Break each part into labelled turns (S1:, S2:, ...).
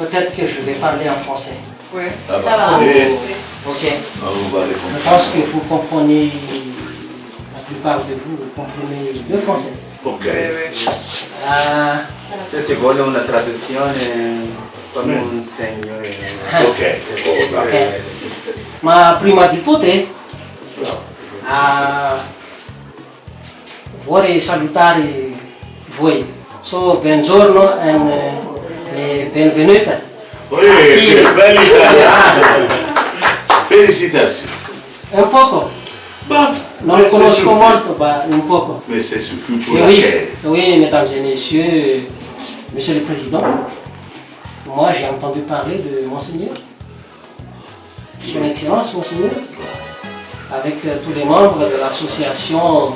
S1: peut-être que je vais parler en français.
S2: Oui,
S3: Ça va.
S1: Ok. Je pense que vous comprenez, la plupart de vous comprenez le français.
S3: Ok.
S4: Se si vuole una traduzione con un segno.
S3: Ok.
S1: Ma prima di tutto vorrei salutare voi. So, buongiorno e benvenuta.
S3: Oui, che bello italiano. Felicitazioni.
S1: Un poco. Non le conosco molto, ma un poco.
S3: Mais c'est suffit pour
S1: Et
S3: laquelle.
S1: oui, mesdames et messieurs, monsieur le président, moi j'ai entendu parler de Monseigneur, Son Excellence Monseigneur, avec tous les membres de l'association,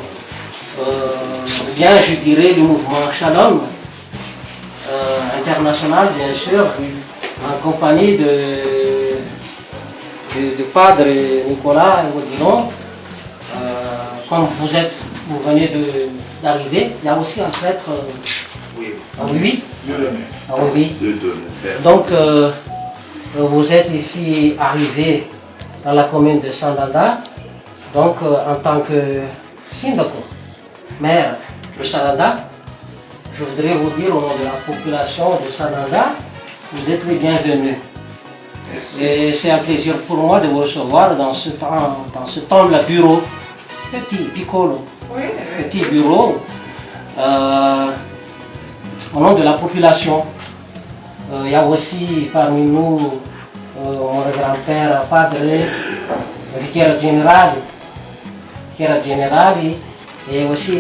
S1: bien je dirais le mouvement Shalom, international bien sûr, en compagnie de Padre Nicolas Godillon. Comme vous venez d'arriver, il y a aussi un prêtre en oui. Donc vous êtes ici arrivé dans la commune de Sananda, donc en tant que Sindoko, maire de Sananda. Je voudrais vous dire au nom de la population de Sananda, vous êtes les bienvenus. Et c'est un plaisir pour moi de vous recevoir dans ce temps de bureau. Petit, piccolo, petit bureau, au nom de la population. Il y a aussi parmi nous mon grand-père, Padre, vicaire général, et aussi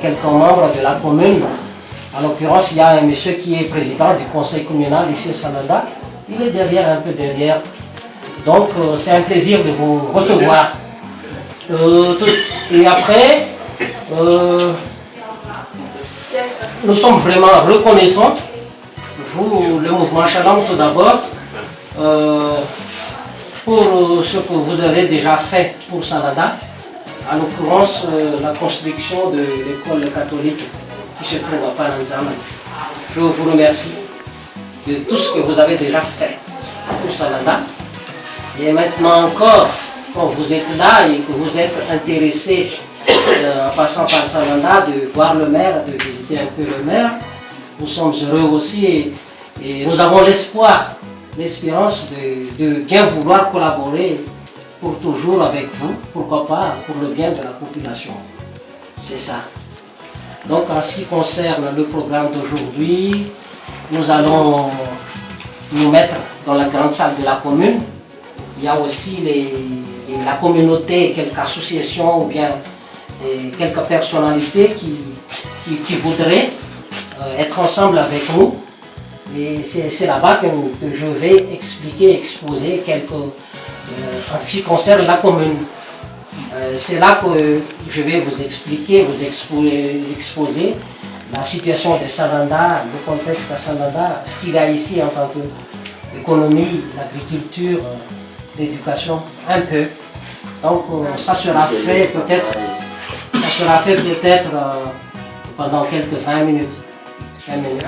S1: quelques membres de la commune. En l'occurrence, il y a un monsieur qui est président du conseil communal ici à Sananda. Il est derrière, un peu derrière. Donc, c'est un plaisir de vous recevoir. Et après, nous sommes vraiment reconnaissants, vous, le mouvement Shalom tout d'abord, pour ce que vous avez déjà fait pour Sananda, en l'occurrence la construction de l'école catholique qui se trouve à Pananzama. Je vous remercie de tout ce que vous avez déjà fait pour Sananda. Et maintenant encore, quand vous êtes là et que vous êtes intéressé en passant par Sananda de voir le maire, de visiter un peu le maire, nous sommes heureux aussi et nous avons l'espoir, l'espérance de bien vouloir collaborer pour toujours avec vous, pourquoi pas pour le bien de la population. C'est ça. Donc en ce qui concerne le programme d'aujourd'hui, nous allons nous mettre dans la grande salle de la commune. Il y a aussi la communauté, quelques associations ou bien quelques personnalités qui voudraient être ensemble avec nous. Et c'est là-bas que je vais exposer en ce qui concerne la commune. C'est là que je vais vous expliquer, exposer la situation de Sananda, le contexte de Sananda, ce qu'il y a ici en tant qu'économie, l'agriculture, l'éducation, un peu. Donc ça sera fait peut-être pendant quelques 20 minutes. 20 minutes.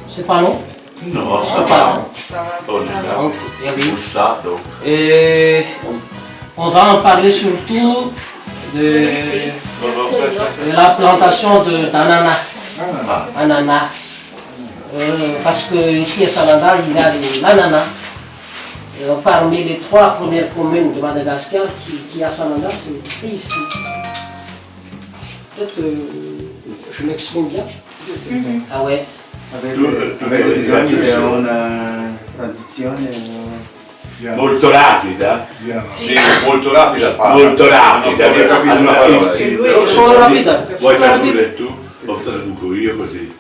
S1: C'est pas long?
S3: Non,
S1: c'est pas long.
S3: On est là.
S1: Donc,
S3: Pour ça, donc.
S1: Et on va en parler surtout de la plantation d'ananas. Ananas. Parce que ici à Sananda, il y a l'ananas. Parmi les 3 premières communes de Madagascar qui a Sananda, c'est ici. Peut-être que je m'exprime bien. Ah ouais.
S4: Avete bisogno di una traduzione?
S3: Molto rapida?
S5: Sì, molto rapida.
S3: Molto rapida.
S5: Non ho capito una parola.
S1: Sono rapida.
S3: Vuoi tradurre tu? O traduco io così?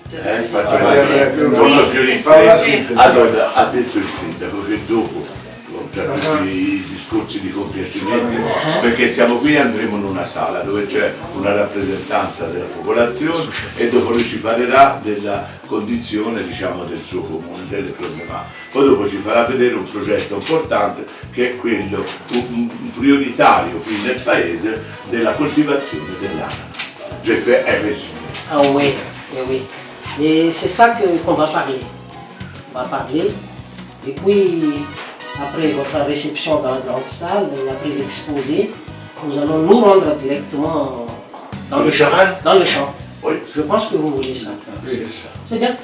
S3: Faccio molto più ristretti. Allora, ha detto il sindaco che dopo i discorsi di compiacimento, perché siamo qui e andremo in una sala dove c'è una rappresentanza della popolazione e dopo lui ci parlerà della condizione, diciamo, del suo comune, delle problematiche. Poi dopo ci farà vedere un progetto importante che è quello prioritario qui nel paese della coltivazione dell'ananas. J'ai fait un résumé.
S1: Ah oui, oui, oui. Et c'est ça qu'on va parler. On va parler Et puis, après votre réception dans la grande salle, et après l'exposé, nous allons nous rendre directement dans le champ. Dans le champ.
S3: Oui.
S1: Je pense que vous voulez ça.
S3: C'est ça.
S1: C'est bien.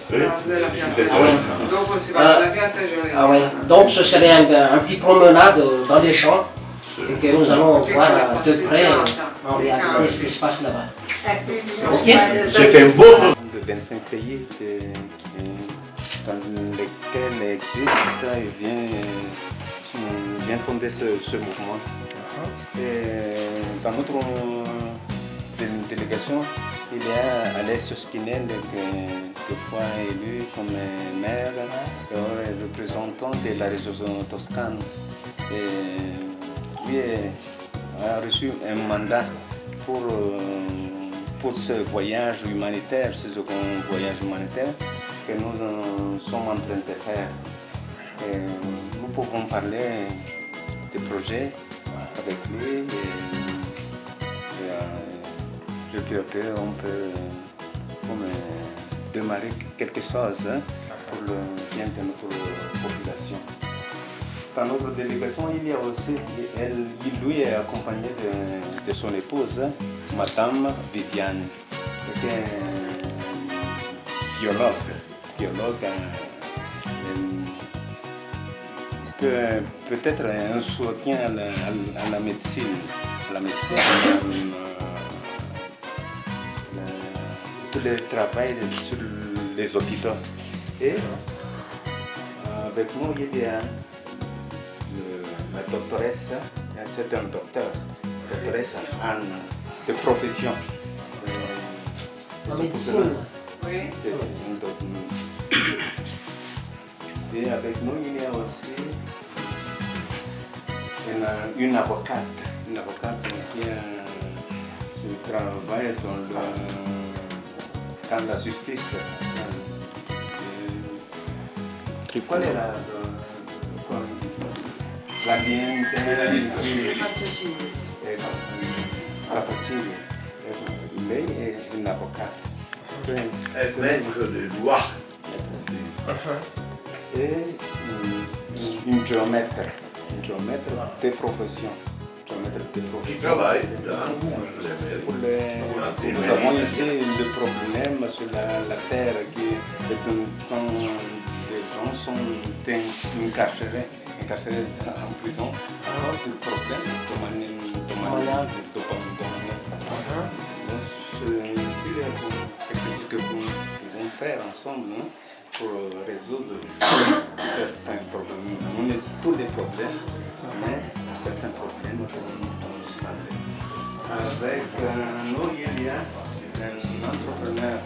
S2: Dopo si va alla pianta e
S1: Ah ouais. Donc ce serait un petit promenade dans les champs et que nous allons voir de près en réalité ce qui se passe là-bas. Ok.
S3: C'est un beau.
S4: De 25 pays dans lesquels existe et vient fonder ce mouvement. Et dans notre délégation, il y a Alessio Spinelli, deux fois élu comme maire, représentant de la région toscane. Et lui a reçu un mandat pour ce voyage humanitaire, ce second voyage humanitaire que nous sommes en train de faire. Et nous pouvons parler des projets avec lui et je crois qu'on peut démarrer quelque chose pour le bien de notre population. Dans notre délégation, il y a aussi, lui est accompagné de son épouse, Madame Viviane, qui est biologue, peut-être un soutien à la médecine, tout le travail sur les hôpitaux. Et avec nous, il y a la doctoresse, c'est un doctoresse Anne, de profession.
S1: En médecine.
S2: Oui.
S4: Et avec nous, il y a aussi une avocate qui travaille dans la justice. Qual è
S5: Penalista
S4: Stato civile. Lei è un avvocato.
S3: È maître de loi.
S4: Et un géomètre de profession.
S3: Il travaille dans
S4: Nous avons ici le problème sur la terre quand les gens sont incarcérés en prison. Alors, le problème s'il y a quelque chose que nous pouvons faire ensemble pour résoudre certains problèmes, non tous les problèmes, mais certains problèmes que nous pouvons parler. Avec nous, il y a un entrepreneur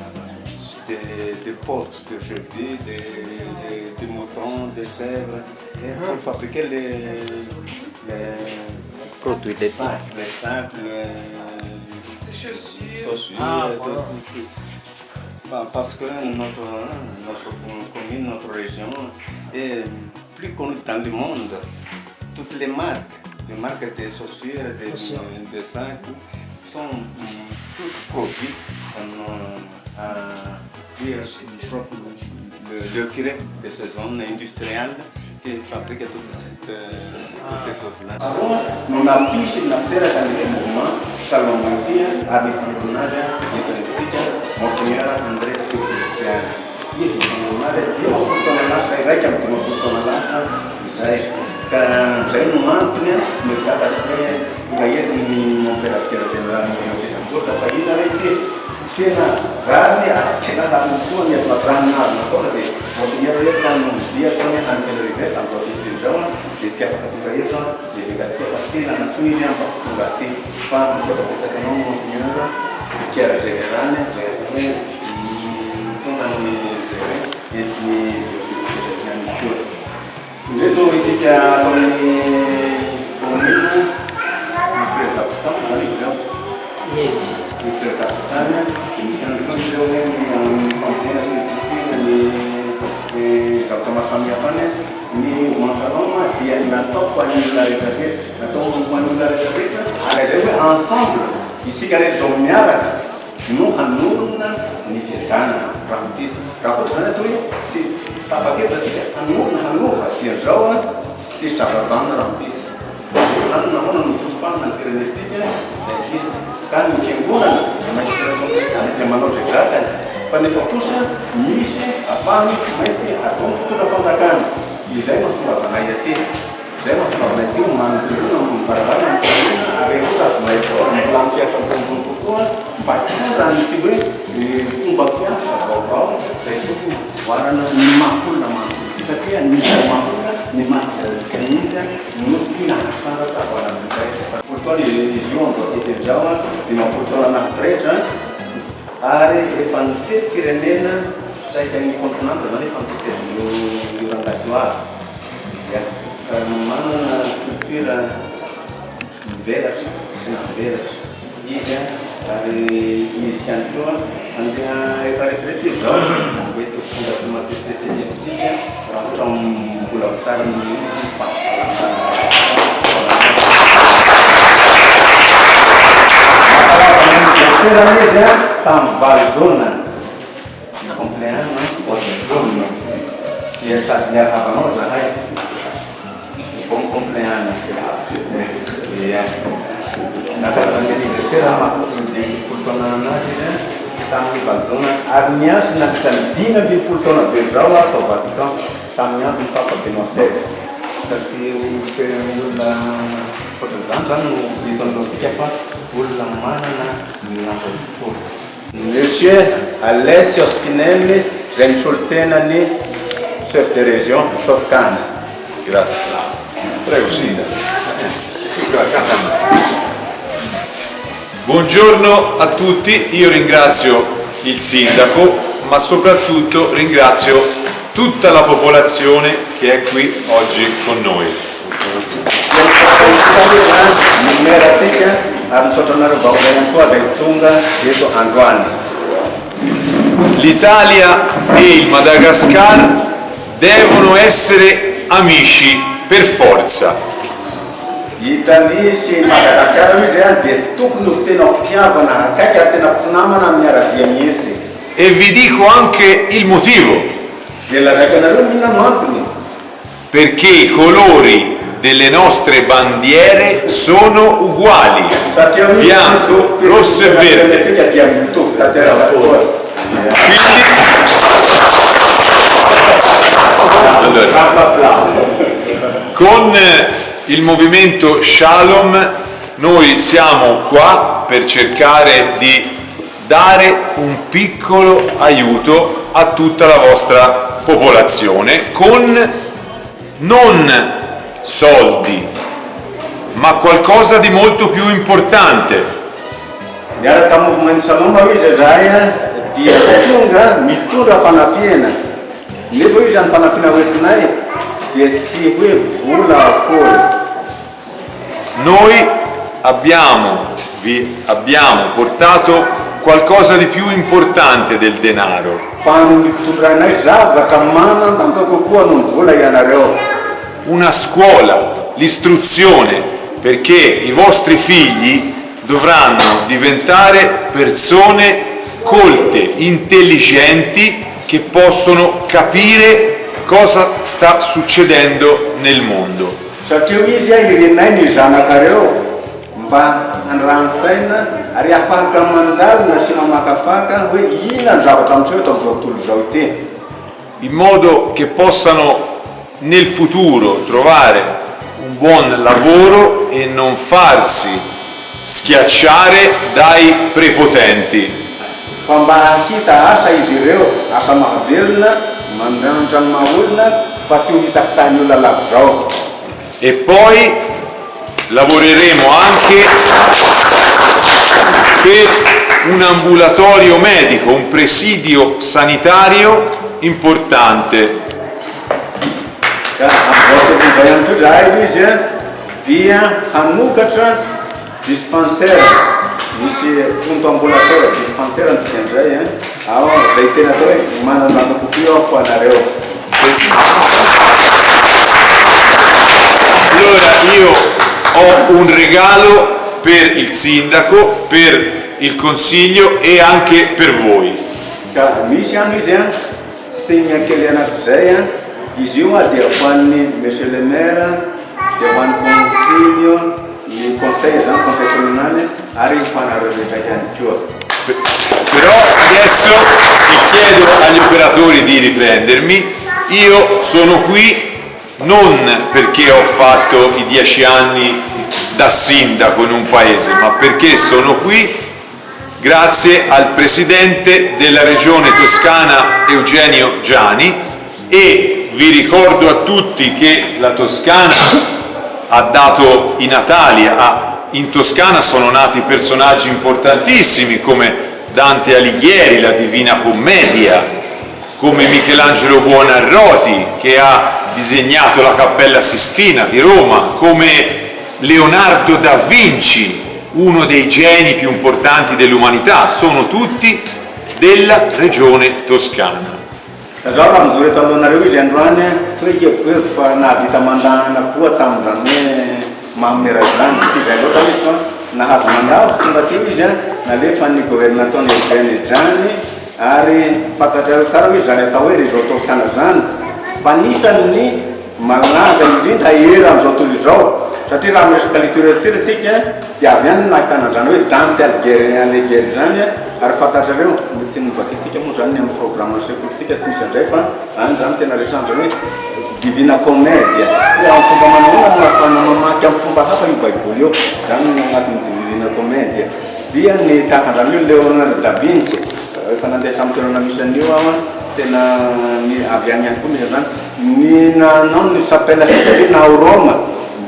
S4: des portes de jeudi, des moutons, des chèvres, pour fabriquer les
S1: Produits
S4: les sacs, les chaussures, tout. Parce que notre commune, notre région est plus connue dans le monde. Toutes les marques de chaussures, des sacs sont toutes produites le curé de ces zones industrielles qui fabrique toutes ces choses-là. Non capisce la terra del mouvement, Salomon avec le tournage di Prensica, Monsignora Andrea Cristiani. Io tutto nella nostra Regia, tutto nella c'è un mantria, nel caso che un operatore generale di Singapore, fallita rete, c'era rabbia, c'era la funzione di una cosa che Monsignora fanno via come anche le richieste, anche tutti i giorni, che si è fatta tutta io, delegazione mattina, la sua idea, infatti, fa una cosa che non Monsignora, che era generale, e si vedo ici che a ensemble, ici che è dominata, non hanno una nifietana, prantissima, capo di sì. tapa-kevitra tsika hanova dian'izao sisy zava-banona raha misy. Nanona moana no prospanina ny firenetsika dia izy ka ny fiangonana na inspiration kristana dia manao zay drakany fa nefa kosa misy afahany sy maintsy atao fotoana fanjakana. Izay mahatonga vanay ateny, izay mahatonga vanay teo manodolona mibarabara ary koa avinay volano fiasan'ny kokoa mba tonga ny ty hoe fomba fiasa vaovao zay tokony voarana ny mahaolona manontolo satria ny mahaolona ny mahazika izy no tina hasaraka voalan'izay. Pourtant izy io andro atety zao dia mampotona anankirehetra ary efa nitety firenena saika ny continente zany efa nitetezin'io rangadio avy manana culture mivelatra tena mivelatra izy ary izy ihany koa andeha efa retraité zao hoe tonga ty matetrete netsika raha ohatra mbola sarany izy tamin'ny valo jaune compléana jaune dia sady miarahavanao zahay buon compleanno, grazie. Naturalmente anniversaire di Fultona tamin'ny valzona ary niasy nampitany 5 taona be zao atao Vatican tamin'ny andro ny Papa Benoît XVI satria olona ohatran'izany zany no hitan'irosika fa olona manana milanja tontolo. Monsieur Alessio Spinelli zay misolo tenany chef de région Toscana.
S5: Grazie. Prego, Sindaco. Buongiorno a tutti, io ringrazio il Sindaco, ma soprattutto ringrazio tutta la popolazione che è qui oggi con noi. L'Italia e il Madagascar devono essere amici per forza.
S4: L'Italia e il Madagascar
S5: e vi dico anche il motivo. Perché i colori delle nostre bandiere sono uguali, bianco, rosso e verde. Con il movimento Shalom noi siamo qua per cercare di dare un piccolo aiuto a tutta la vostra popolazione con non soldi, ma qualcosa di molto più importante. Noi vi abbiamo portato qualcosa di più importante del denaro. Una scuola, l'istruzione, perché i vostri figli dovranno diventare persone colte, intelligenti, che possono capire cosa sta succedendo nel mondo. In modo che possano nel futuro trovare un buon lavoro e non farsi schiacciare dai prepotenti. E poi lavoreremo anche per un ambulatorio medico, un presidio sanitario importante.
S4: Misy punto ambulatorio dispensaire antikandray zay tena atao hoe manandrano kokoa aho anareo.
S5: Allora io ho un regalo per il sindaco, per il consiglio e anche per voi.
S4: Misy any izy signa kely anakizay izy io dia ho an'ny monsieur le maire dia ho an'ny consiglio ny conseil zany conseil communale ary fanareo rehetra ihany koa.
S5: Però adesso vi chiedo agli operatori di riprendermi. Io sono qui non perché ho fatto i 10 anni da sindaco in un paese, ma perché sono qui grazie al presidente della regione toscana Eugenio Giani, e vi ricordo a tutti che la Toscana ha dato i natali, in Toscana sono nati personaggi importantissimi come Dante Alighieri, la Divina Commedia, come Michelangelo Buonarroti che ha disegnato la Cappella Sistina di Roma, come Leonardo da Vinci, uno dei geni più importanti dell'umanità, sono tutti della regione toscana.
S4: Raha mizory eto aminareo izy androany tsy hoe keky hoe fa nahavita mandahana koa tamin'izany hoe mamera zany tsy izay loatra izy fa nahazo mandalo tonga teo izy nalefa ny governateur Eugène Giani ary fantatrareo tsara hoe zany atao hoe réseau Toscana zany fa anisan'ny malaza indrindra era amin'izao tontolo izao satria raha miresaka littérature tsika dia avy any nahitana zany hoe Dante Alighieri zany ary fantatrareo tsy nivakitsika moa zany amin'ny programme sekolitsika tsy misy andray fa any zany tena resana zany hoe Divina Commedia hoe amin'ny fomba manahona ahafahana mamaky amin'ny fomba hafa io baiboly io zany agnatin'ny Divina Commedia. Dia ny tahakan'izany io Leonardo da Vinci efa nandeha tamin'ny toerana misy an'io aho tena ny avy any ihany koa misy zany ny nanao ny Cappella Sistina ao Roma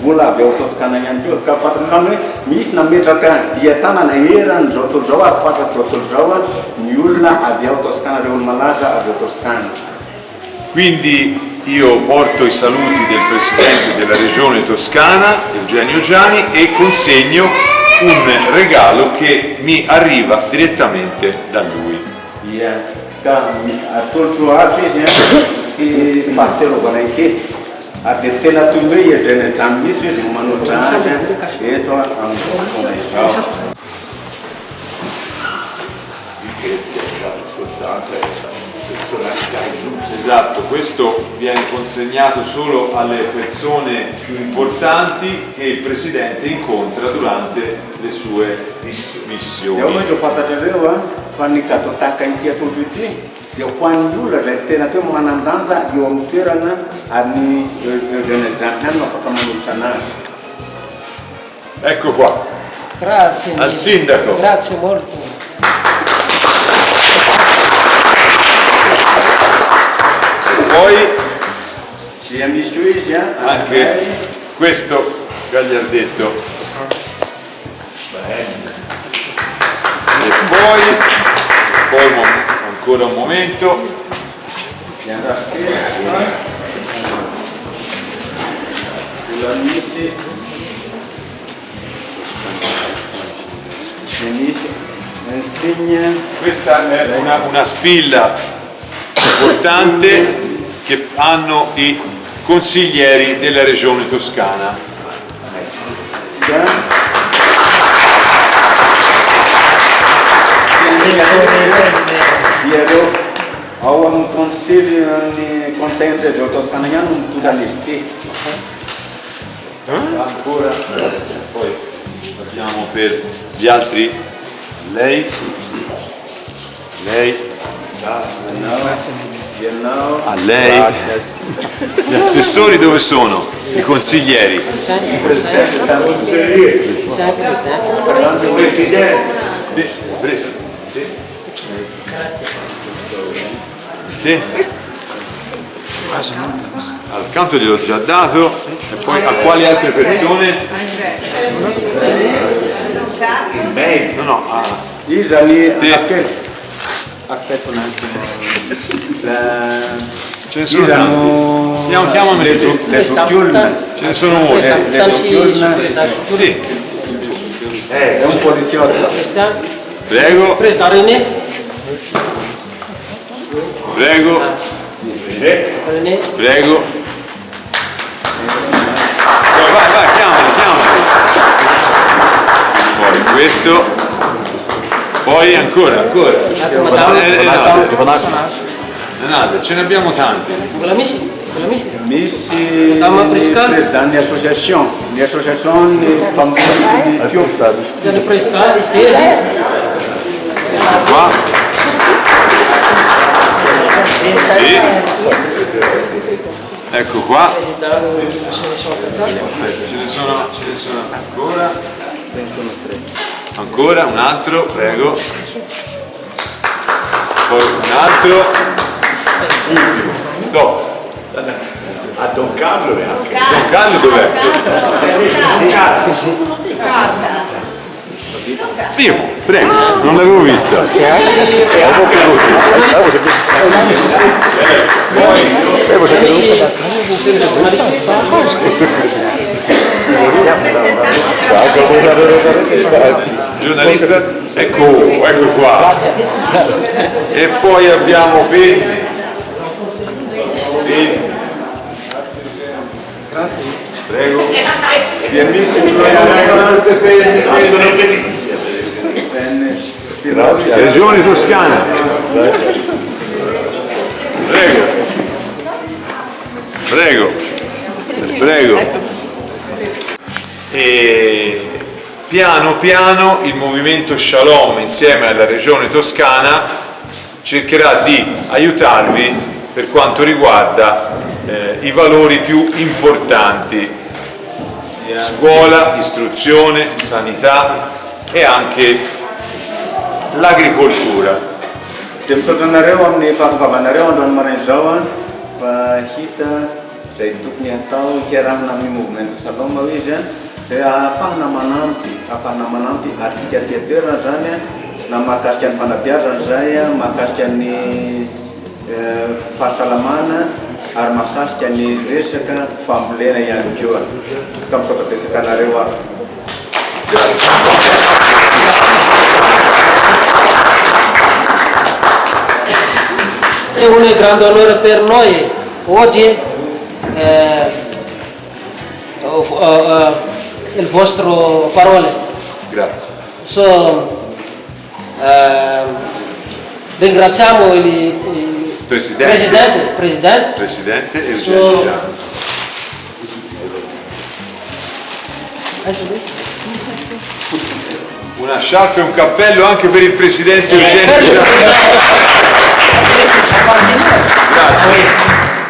S4: mbola avy ao Toscana ihany koa ka fantatrano hoe misy nametraka diatanana eran'izao tontolo zao ary fantatro tontolo zao ny olona avy ao Toscana, reo olo malaza avy ao Toscana.
S5: Quindi io porto i saluti del presidente della regione toscana Eugenio Giani e consegno un regalo che mi arriva direttamente da lui.
S4: Ka atolotro azy izy ty fahatsiarovana ike ary dia tena toy hoe Eugène Giani misy izy manotra azy eto amin'ny fotoana izao.
S5: Esatto, questo viene consegnato solo alle persone più importanti che il presidente incontra durante le sue missioni.
S4: Eo hoe fantatrareo fa ny cadeau tahaka ity atolotro ity dia ho an'ny olona zay tena teo manandanja eo amin'ny toerana ary ny Eugène Giani no afaka manolotra anazy.
S5: Ecco qua.
S1: Grazie.
S5: Al sindaco.
S1: Grazie molto.
S5: Poi anche questo gagliardetto. E poi ancora un momento. Questa è una spilla importante che hanno i consiglieri della regione toscana.
S4: Ao amin'ny conseil regione toscana ihany no mitondra izy ity.
S5: Ancora, poi abbiamo per gli altri lei, a lei. Gli assessori dove sono? I consiglieri. Sì. Al canto gliel'ho già dato. E poi a quali altre persone? No,
S4: Aspetta un attimo.
S5: ce ne sono tanti. Chiamami tu. Ce ne sono molte. Sì.
S4: È un poliziotto.
S5: Prego. Prego. Prego. Vai, chiamalo. Poi questo. Poi ancora. ce ne abbiamo tante.
S1: Quella missi?
S4: Misy
S1: Dama Prisca?
S4: président ny association ny mpampirisy più.
S1: Il presidente, il tesi.
S5: Qua. Sì. Ecco qua. Ce ne sono ancora. Ancora un altro, prego. Poi un altro. Ultimo. Stop.
S3: A Don Carlo e anche.
S5: Don Carlo dov'è? Io, prego, non l'avevo vista. Giornalista, ecco qua. E poi abbiamo Penny. Prego.
S3: Sono felice.
S5: Regione Toscana. Prego. E piano piano il movimento Shalom insieme alla Regione Toscana cercherà di aiutarvi per quanto riguarda i valori più importanti: scuola, istruzione, sanità e anche l'agricoltura.
S4: Dia misaotranareo amin'ny fahampavanareo androany maraina izao fa hita izay tokony atao hiarahana amin'ny mouvement Shalom hoy izy dia ahafahana manampy asika aty toerana zany na mahakasika ny fanabeazana zay mahakasika ny fahasalamana ary mahakasika ny resaka fambolena ihany koa ka misaotrapesaka anareo aho.
S1: C'è un grande onore per noi oggi il vostro parole.
S5: Grazie.
S1: Ringraziamo il presidente
S5: e il una sciarpa e un cappello anche per il presidente Eugenio Gianni. Grazie.